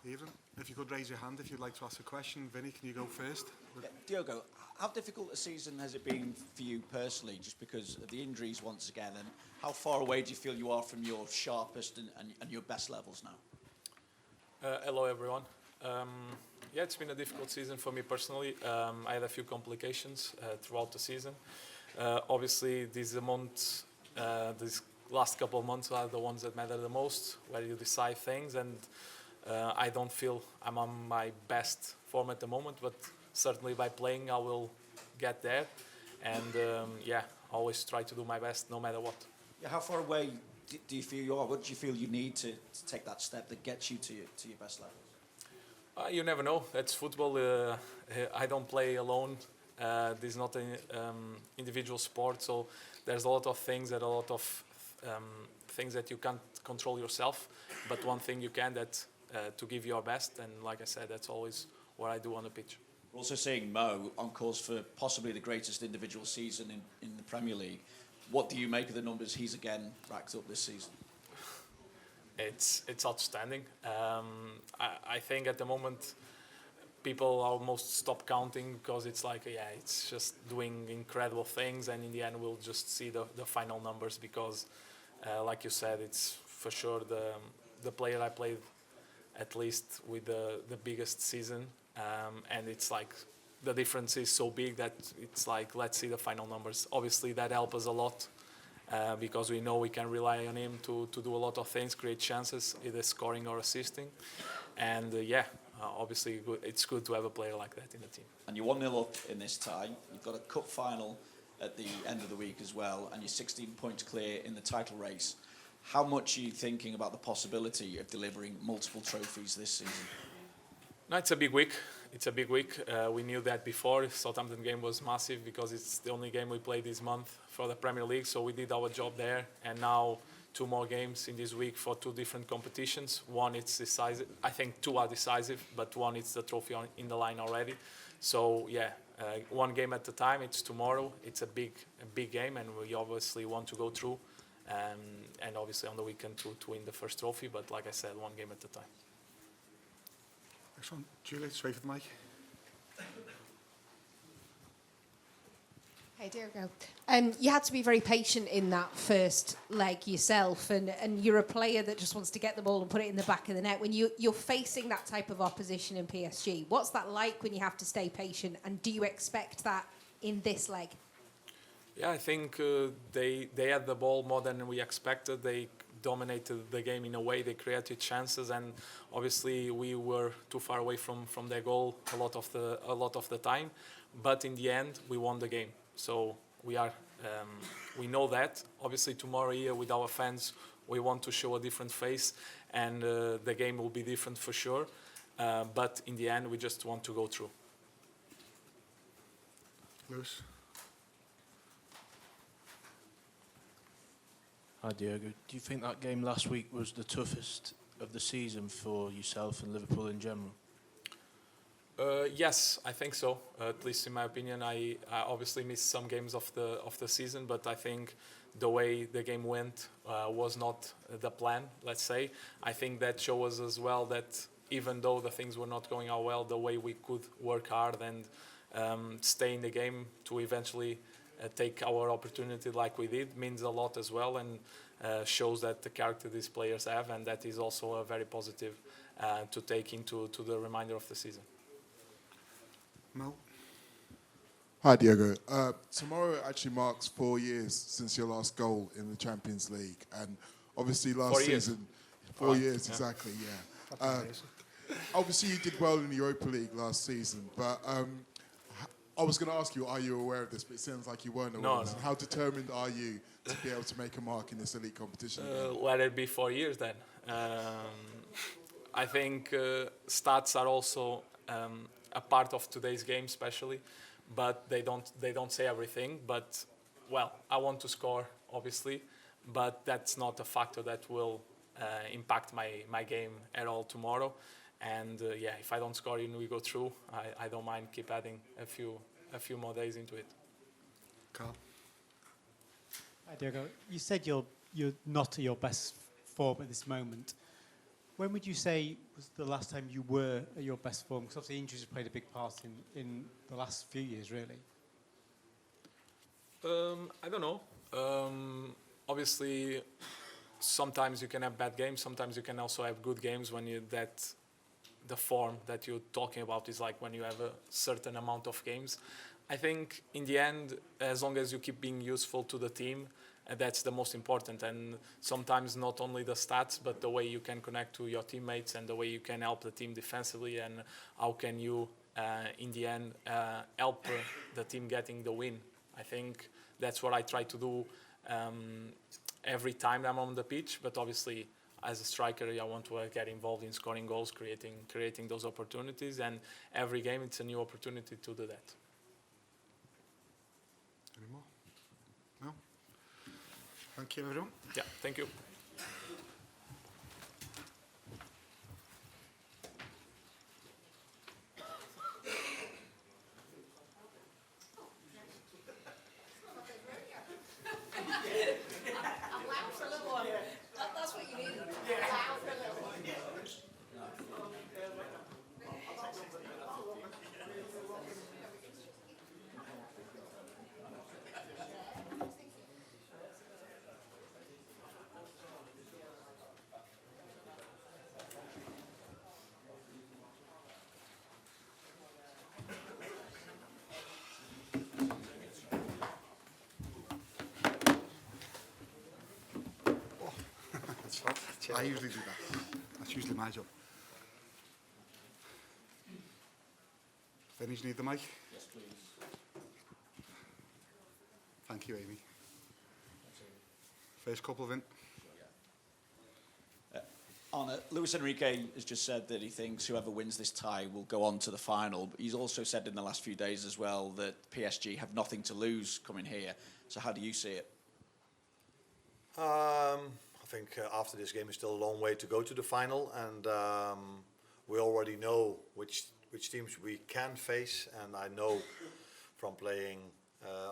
Evening. If you could raise your hand if you'd like to ask a question. Vinny, can you go first? Yeah, Diogo, how difficult a season has it been for you personally, just because of the injuries once again, and how far away do you feel you are from your sharpest and your best levels now? Hello everyone. Yeah, it's been a difficult season for me personally. I had a few complications throughout the season. Obviously, these last couple of months are the ones that matter the most, where you decide things, and I don't feel I'm on my best form at the moment, but certainly by playing I will get there, and yeah, always try to do my best no matter what. Yeah, how far away do you feel you are? What do you feel you need to take that step that gets you to your best level? You never know. That's football. I don't play alone. This is not an individual sport, so there's a lot of things that you can't control yourself. But one thing you can, to give your best, and like I said, that's always what I do on the pitch. We're also seeing Mo on course for possibly the greatest individual season in the Premier League. What do you make of the numbers he's again racked up this season? It's outstanding. I think at the moment people almost stop counting because it's like, yeah, it's just doing incredible things, and in the end we'll just see the final numbers because, like you said, it's for sure the player I played at least with the biggest season, and it's like the difference is so big that it's like, let's see the final numbers. Obviously that helps us a lot because we know we can rely on him to do a lot of things, create chances, either scoring or assisting, and yeah, obviously it's good to have a player like that in the team. And you're 1-0 up in this tie. You've got a cup final at the end of the week as well, and you're 16 points clear in the title race. How much are you thinking about the possibility of delivering multiple trophies this season? No, it's a big week. It's a big week. We knew that before. Southampton game was massive because it's the only game we played this month for the Premier League, so we did our job there. And now 2 more games in this week for 2 different competitions. One is decisive. I think 2 are decisive, but one is the trophy in the line already. So yeah, 1 game at a time. It's tomorrow. It's a big game, and we obviously want to go through. And obviously on the weekend to win the first trophy, but like I said, 1 game at a time. Next one, Julie, straight for the mic. Hey, Diogo. You had to be very patient in that first leg yourself, and you're a player that just wants to get the ball and put it in the back of the net. When you're facing that type of opposition in PSG, what's that like when you have to stay patient, and do you expect that in this leg? Yeah, I think they had the ball more than we expected. They dominated the game in a way. They created chances, and obviously we were too far away from their goal a lot of the time. But in the end, we won the game. So we know that. Obviously tomorrow here with our fans, we want to show a different face, and the game will be different for sure. But in the end, we just want to go through. Lewis. Hi Diogo, do you think that game last week was the toughest of the season for yourself and Liverpool in general? Yes, I think so. At least in my opinion, I obviously missed some games of the season, but I think the way the game went was not the plan, let's say. I think that shows us as well that even though the things were not going out well, the way we could work hard and stay in the game to eventually take our opportunity like we did means a lot as well, and shows that the character these players have, and that is also a very positive to take into the remainder of the season. Mo. Hi Diogo. Tomorrow actually marks 4 years since your last goal in the Champions League, and obviously last season, 4 years exactly, yeah. Obviously you did well in the Europa League last season, but I was going to ask you, are you aware of this? But it sounds like you weren't aware of this. No. How determined are you to be able to make a mark in this elite competition? Let it be 4 years then. I think stats are also a part of today's game, especially, but they don't say everything. But well, I want to score, obviously, but that's not a factor that will impact my game at all tomorrow. And yeah, if I don't score and we go through, I don't mind keep adding a few more days into it. Carl. Hi Diogo. You said you're not at your best form at this moment. When would you say was the last time you were at your best form? Because obviously injuries have played a big part in the last few years, really. I don't know. Obviously, sometimes you can have bad games. Sometimes you can also have good games when the form that you're talking about is like when you have a certain amount of games. I think in the end, as long as you keep being useful to the team, that's the most important. And sometimes not only the stats, but the way you can connect to your teammates and the way you can help the team defensively, and how can you, in the end, help the team getting the win. I think that's what I try to do every time I'm on the pitch. But obviously, as a striker, I want to get involved in scoring goals, creating those opportunities. And every game, it's a new opportunity to do that. Any more? No? Thank you, everyone. Yeah, thank you. That's what you need. That's fine. I usually do that. That's usually my job. Vinny, do you need the mic? Yes, please. Thank you, Amy. First couple of in. Arne, Luis Enrique has just said that he thinks whoever wins this tie will go on to the final. But he's also said in the last few days as well that PSG have nothing to lose coming here. So how do you see it? I think after this game is still a long way to go to the final, and we already know which teams we can face. And I know from playing,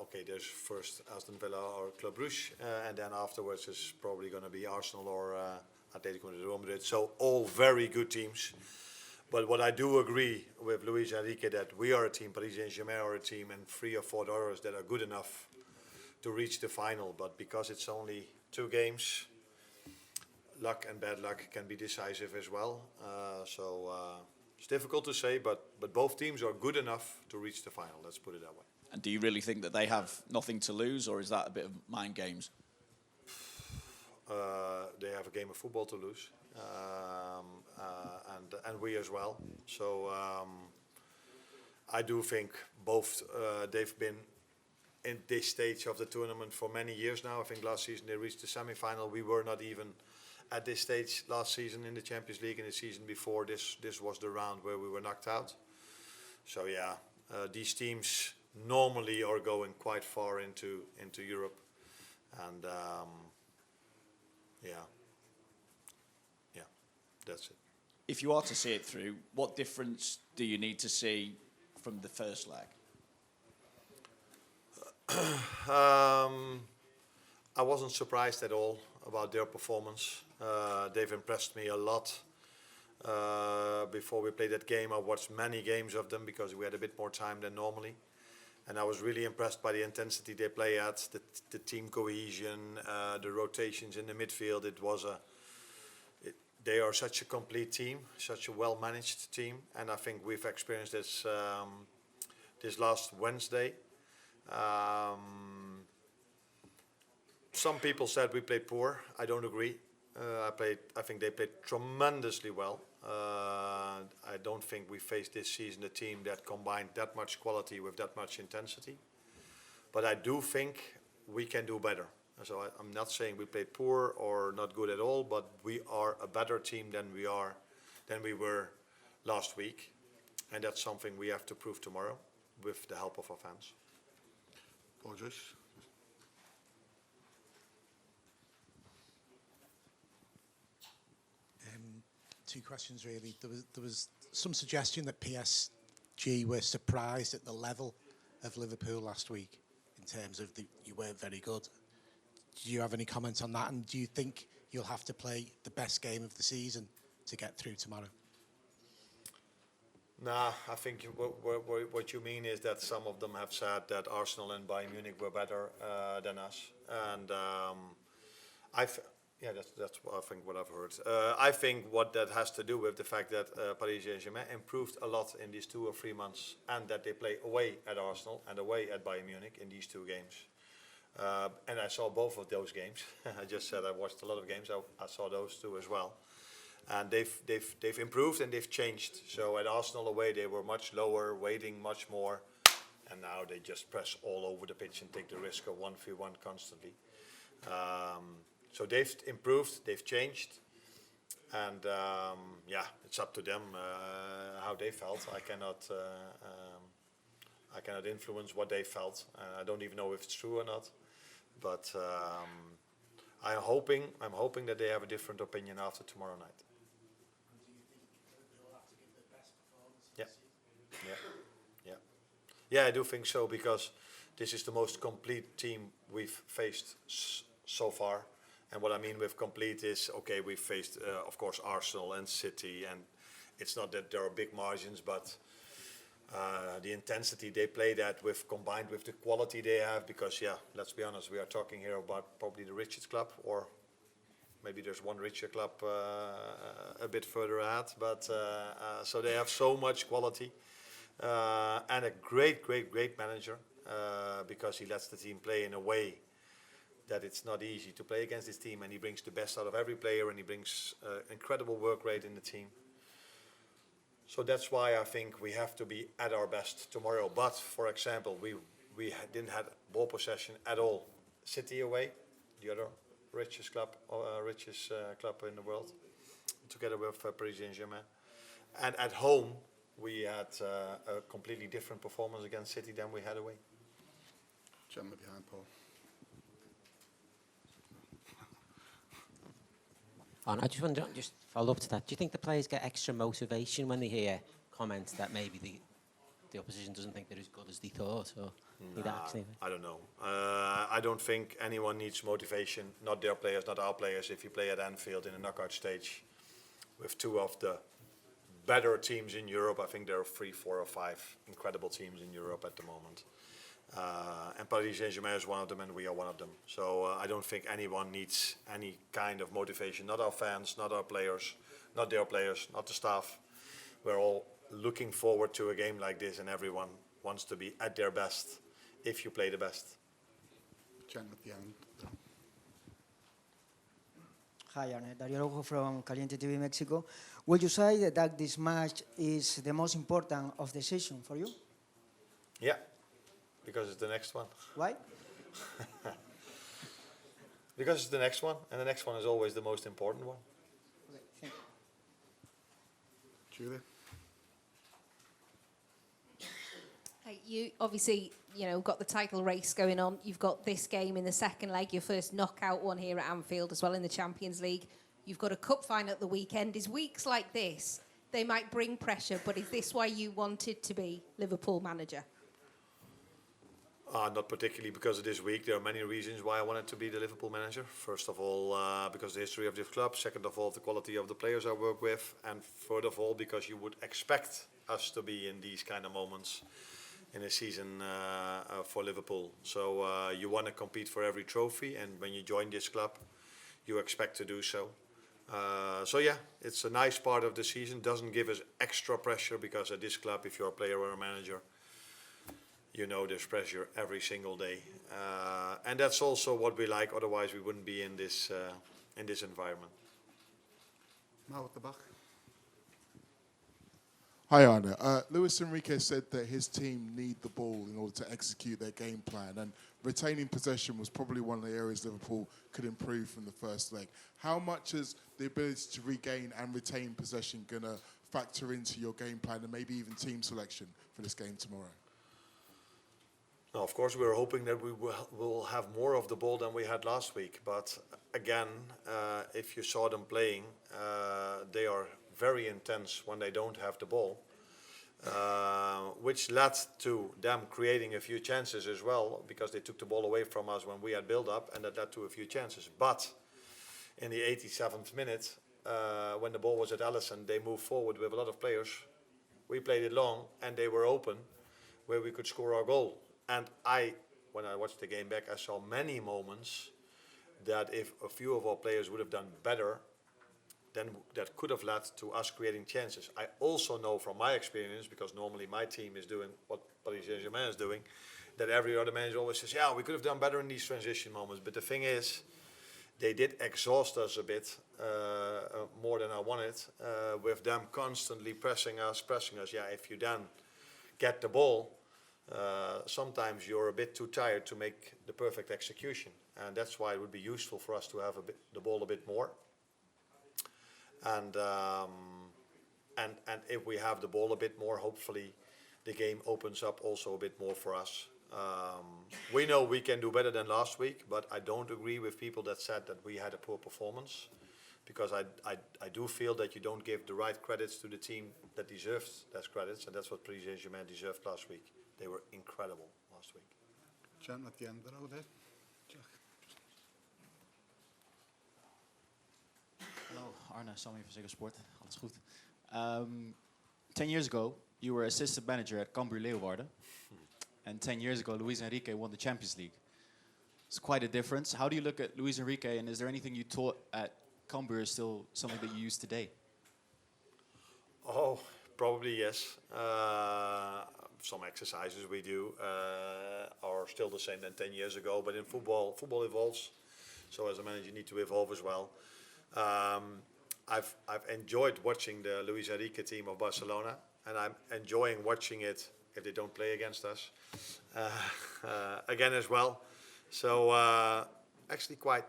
okay, there's first Aston Villa or Club Brugge, and then afterwards is probably going to be Arsenal or Atletico Madrid. So all very good teams. But what I do agree with Luis Enrique that we are a team, Paris Saint-Germain are a team, and 3 or 4 others that are good enough to reach the final. But because it's only 2 games, luck and bad luck can be decisive as well. So it's difficult to say, but both teams are good enough to reach the final. Let's put it that way. And do you really think that they have nothing to lose, or is that a bit of mind games? They have a game of football to lose, and we as well. So I do think both they've been in this stage of the tournament for many years now. I think last season they reached the semi-final. We were not even at this stage last season in the Champions League, and the season before this was the round where we were knocked out. So yeah, these teams normally are going quite far into Europe, and yeah, that's it. If you are to see it through, what difference do you need to see from the first leg? I wasn't surprised at all about their performance. They've impressed me a lot. Before we played that game, I watched many games of them because we had a bit more time than normally. And I was really impressed by the intensity they play at, the team cohesion, the rotations in the midfield. They are such a complete team, such a well-managed team. And I think we've experienced this this last Wednesday. Some people said we played poor. I don't agree. I think they played tremendously well. I don't think we faced this season a team that combined that much quality with that much intensity. But I do think we can do better. So I'm not saying we played poor or not good at all, but we are a better team than we were last week, and that's something we have to prove tomorrow with the help of our fans. Paul Joyce. 2 questions really. There was some suggestion that PSG were surprised at the level of Liverpool last week in terms of you weren't very good. Do you have any comments on that? And do you think you'll have to play the best game of the season to get through tomorrow? Nah, I think what you mean is that some of them have said that Arsenal and Bayern Munich were better than us, and that's what I think what I've heard. I think what that has to do with the fact that Paris Saint-Germain improved a lot in these 2 or 3 months, and that they play away at Arsenal and away at Bayern Munich in these 2 games. And I saw both of those games. I just said I watched a lot of games. I saw those 2 as well. And they've improved and they've changed. So at Arsenal away they were much lower, waiting much more, and now they just press all over the pitch and take the risk of 1v1 constantly. So they've improved, they've changed, and it's up to them how they felt. I cannot influence what they felt. I don't even know if it's true or not, but I'm hoping that they have a different opinion after tomorrow night. Yeah, I do think so, because this is the most complete team we've faced so far. And what I mean with complete is, okay, we've faced, of course, Arsenal and City, and it's not that there are big margins, but the intensity they play that with, combined with the quality they have, because, let's be honest, we are talking here about probably the richest club, or maybe there's one richer club a bit further ahead, but so they have so much quality. And a great manager, because he lets the team play in a way that it's not easy to play against this team, and he brings the best out of every player, and he brings incredible work rate in the team. So that's why I think we have to be at our best tomorrow. But for example, we didn't have ball possession at all. City away, the other richest club in the world, together with Paris Saint-Germain, and at home we had a completely different performance against City than we had away. Gentleman behind Paul. I just want to follow up to that. Do you think the players get extra motivation when they hear comments that maybe the opposition doesn't think they're as good as they thought? Or I don't know. I don't think anyone needs motivation, not their players, not our players. If you play at Anfield in a knockout stage with 2 of the better teams in Europe, I think there are 3, 4 or 5 incredible teams in Europe at the moment. And Paris Saint-Germain is one of them, and we are one of them. So I don't think anyone needs any kind of motivation, not our fans, not our players, not their players, not the staff. We're all looking forward to a game like this, and everyone wants to be at their best if you play the best. Gentleman behind. Hi, Arne. Diario from Caliente TV Mexico. Would you say that this match is the most important of the season for you? Yeah, because it's the next one. Why? Because it's the next one, and the next one is always the most important one. Okay, thank you. Julia. You obviously, got the title race going on. You've got this game in the second leg, your first knockout one here at Anfield as well in the Champions League. You've got a cup final at the weekend. Is weeks like this, they might bring pressure, but is this why you wanted to be Liverpool manager? Not particularly because of this week. There are many reasons why I wanted to be the Liverpool manager. First of all, because of the history of this club. Second of all, the quality of the players I work with. And third of all, because you would expect us to be in these kind of moments in a season for Liverpool. So you want to compete for every trophy, and when you join this club, you expect to do so. So yeah, it's a nice part of the season. Doesn't give us extra pressure, because at this club, if you're a player or a manager, there's pressure every single day, and that's also what we like. Otherwise, we wouldn't be in this environment. Mal at the back. Hi, Arne. Luis Enrique said that his team need the ball in order to execute their game plan, and retaining possession was probably one of the areas Liverpool could improve from the first leg. How much is the ability to regain and retain possession going to factor into your game plan and maybe even team selection for this game tomorrow? Now, of course, we're hoping that we will have more of the ball than we had last week. But again, if you saw them playing, they are very intense when they don't have the ball, which led to them creating a few chances as well, because they took the ball away from us when we had build up, and that led to a few chances. But in the 87th minute, when the ball was at Alisson, they moved forward with a lot of players. We played it long, and they were open, where we could score our goal. And when I watched the game back, I saw many moments that if a few of our players would have done better, then that could have led to us creating chances. I also know from my experience, because normally my team is doing what Paris Saint-Germain is doing, that every other manager always says, yeah, we could have done better in these transition moments. But the thing is, they did exhaust us a bit, more than I wanted, with them constantly pressing us. Yeah, if you then get the ball, sometimes you're a bit too tired to make the perfect execution. And that's why it would be useful for us to have the ball a bit more. And if we have the ball a bit more, hopefully the game opens up also a bit more for us. We know we can do better than last week, but I don't agree with people that said that we had a poor performance, because I do feel that you don't give the right credits to the team that deserves those credits, and that's what Paris Saint-Germain deserved last week. They were incredible last week. Jan, at the end of the row there. Jack. Hello, Arne Slot for Ziggo Sport. Alles goed. 10 years ago, you were assistant manager at Cambuur Leeuwarden. And 10 years ago, Luis Enrique won the Champions League. It's quite a difference. How do you look at Luis Enrique, and is there anything you taught at Cambuur is still something that you use today? Oh, probably yes. Some exercises we do are still the same than 10 years ago, but in football evolves. So as a manager, you need to evolve as well. I've enjoyed watching the Luis Enrique team of Barcelona, and I'm enjoying watching it if they don't play against us again as well. So actually quite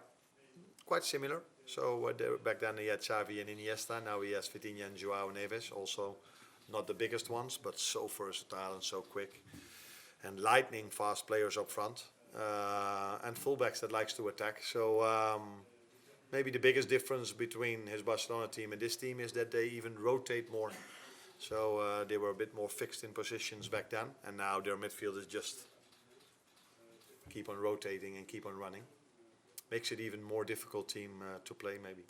similar. So back then he had Xavi and Iniesta. Now he has Vitinha and Joao Neves. Also not the biggest ones, but so versatile and so quick. And lightning fast players up front. And fullbacks that likes to attack. So maybe the biggest difference between his Barcelona team and this team is that they even rotate more. So they were a bit more fixed in positions back then, and now their midfielders just keep on rotating and keep on running. Makes it even more difficult team to play, maybe.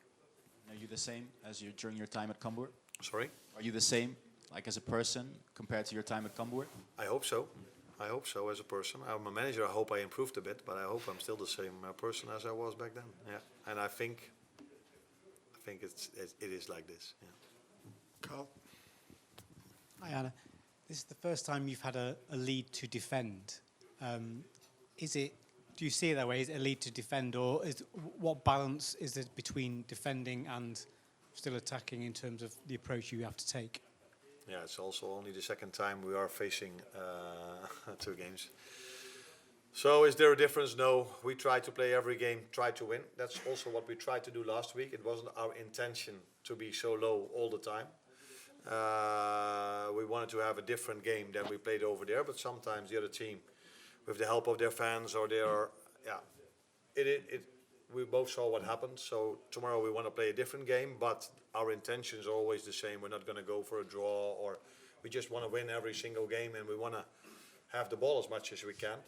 Are you the same as during your time at Cambuur? Sorry? Are you the same, like as a person, compared to your time at Cambuur? I hope so. I hope so as a person. I'm a manager. I hope I improved a bit, but I hope I'm still the same person as I was back then. Yeah, and I think it is like this. Yeah. Carl. Hi, Anna. This is the first time you've had a lead to defend. Do you see it that way? Is it a lead to defend, or what balance is there between defending and still attacking in terms of the approach you have to take? Yeah, it's also only the second time we are facing 2 games. So is there a difference? No. We try to play every game, try to win. That's also what we tried to do last week. It wasn't our intention to be so low all the time. We wanted to have a different game than we played over there, but sometimes the other team, with the help of their fans or we both saw what happened. So tomorrow we want to play a different game, but our intentions are always the same. We're not going to go for a draw, or we just want to win every single game, and we want to have the ball as much as we can.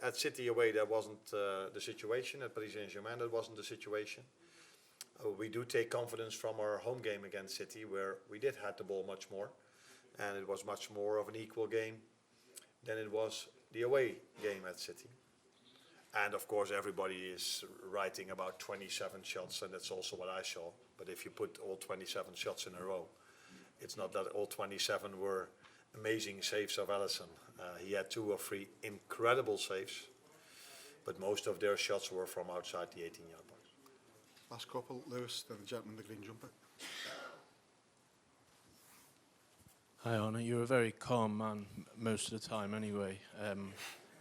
At City away, that wasn't the situation. At Paris Saint-Germain, that wasn't the situation. We do take confidence from our home game against City, where we did have the ball much more, and it was much more of an equal game than it was the away game at City. And of course, everybody is writing about 27 shots, and that's also what I saw. But if you put all 27 shots in a row, it's not that all 27 were amazing saves of Alisson. He had 2 or 3 incredible saves, but most of their shots were from outside the 18-yard box. Last couple, Lewis, then the gentleman in the green jumper. Hi, Arne. You're a very calm man most of the time anyway,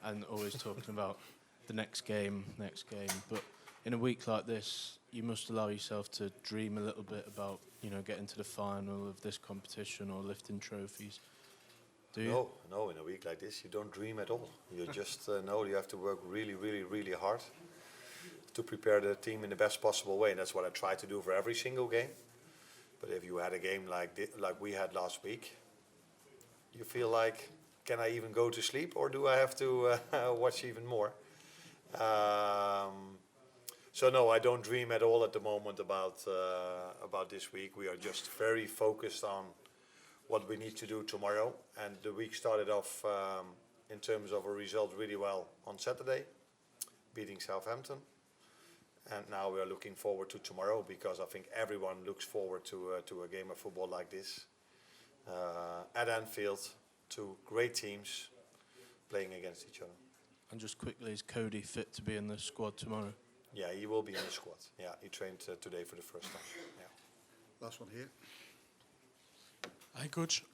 and always talking about the next game. But in a week like this, you must allow yourself to dream a little bit about, getting to the final of this competition or lifting trophies. Do you? No, in a week like this, you don't dream at all. You just know you have to work really, really, really hard to prepare the team in the best possible way. And that's what I try to do for every single game. But if you had a game like we had last week, you feel like, can I even go to sleep, or do I have to watch even more? So no, I don't dream at all at the moment about this week. We are just very focused on what we need to do tomorrow. And the week started off in terms of a result really well on Saturday, beating Southampton. And now we are looking forward to tomorrow, because I think everyone looks forward to a game of football like this. At Anfield, two great teams playing against each other. And just quickly, is Cody fit to be in the squad tomorrow? Yeah, he will be in the squad. Yeah, he trained today for the first time. Yeah. Last one here. Hi, Coach.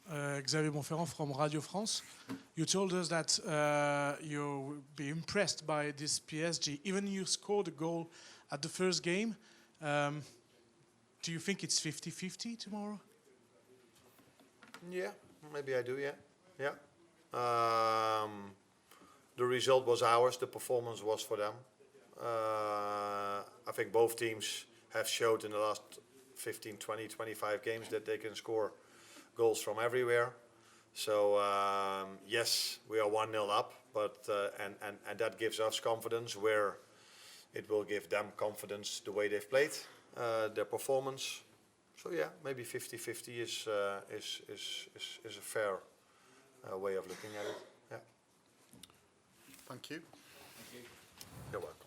Xavier Monferrand from Radio France. You told us that you'll be impressed by this PSG. Even you scored a goal at the first game. Do you think it's 50-50 tomorrow? Yeah, maybe I do, yeah. Yeah. The result was ours, the performance was for them. I think both teams have showed in the last 15, 20, 25 games that they can score goals from everywhere. So yes, we are 1-0 up, but and that gives us confidence, where it will give them confidence the way they've played, their performance. So yeah, maybe 50-50 is a fair way of looking at it. Yeah. Thank you. You're welcome.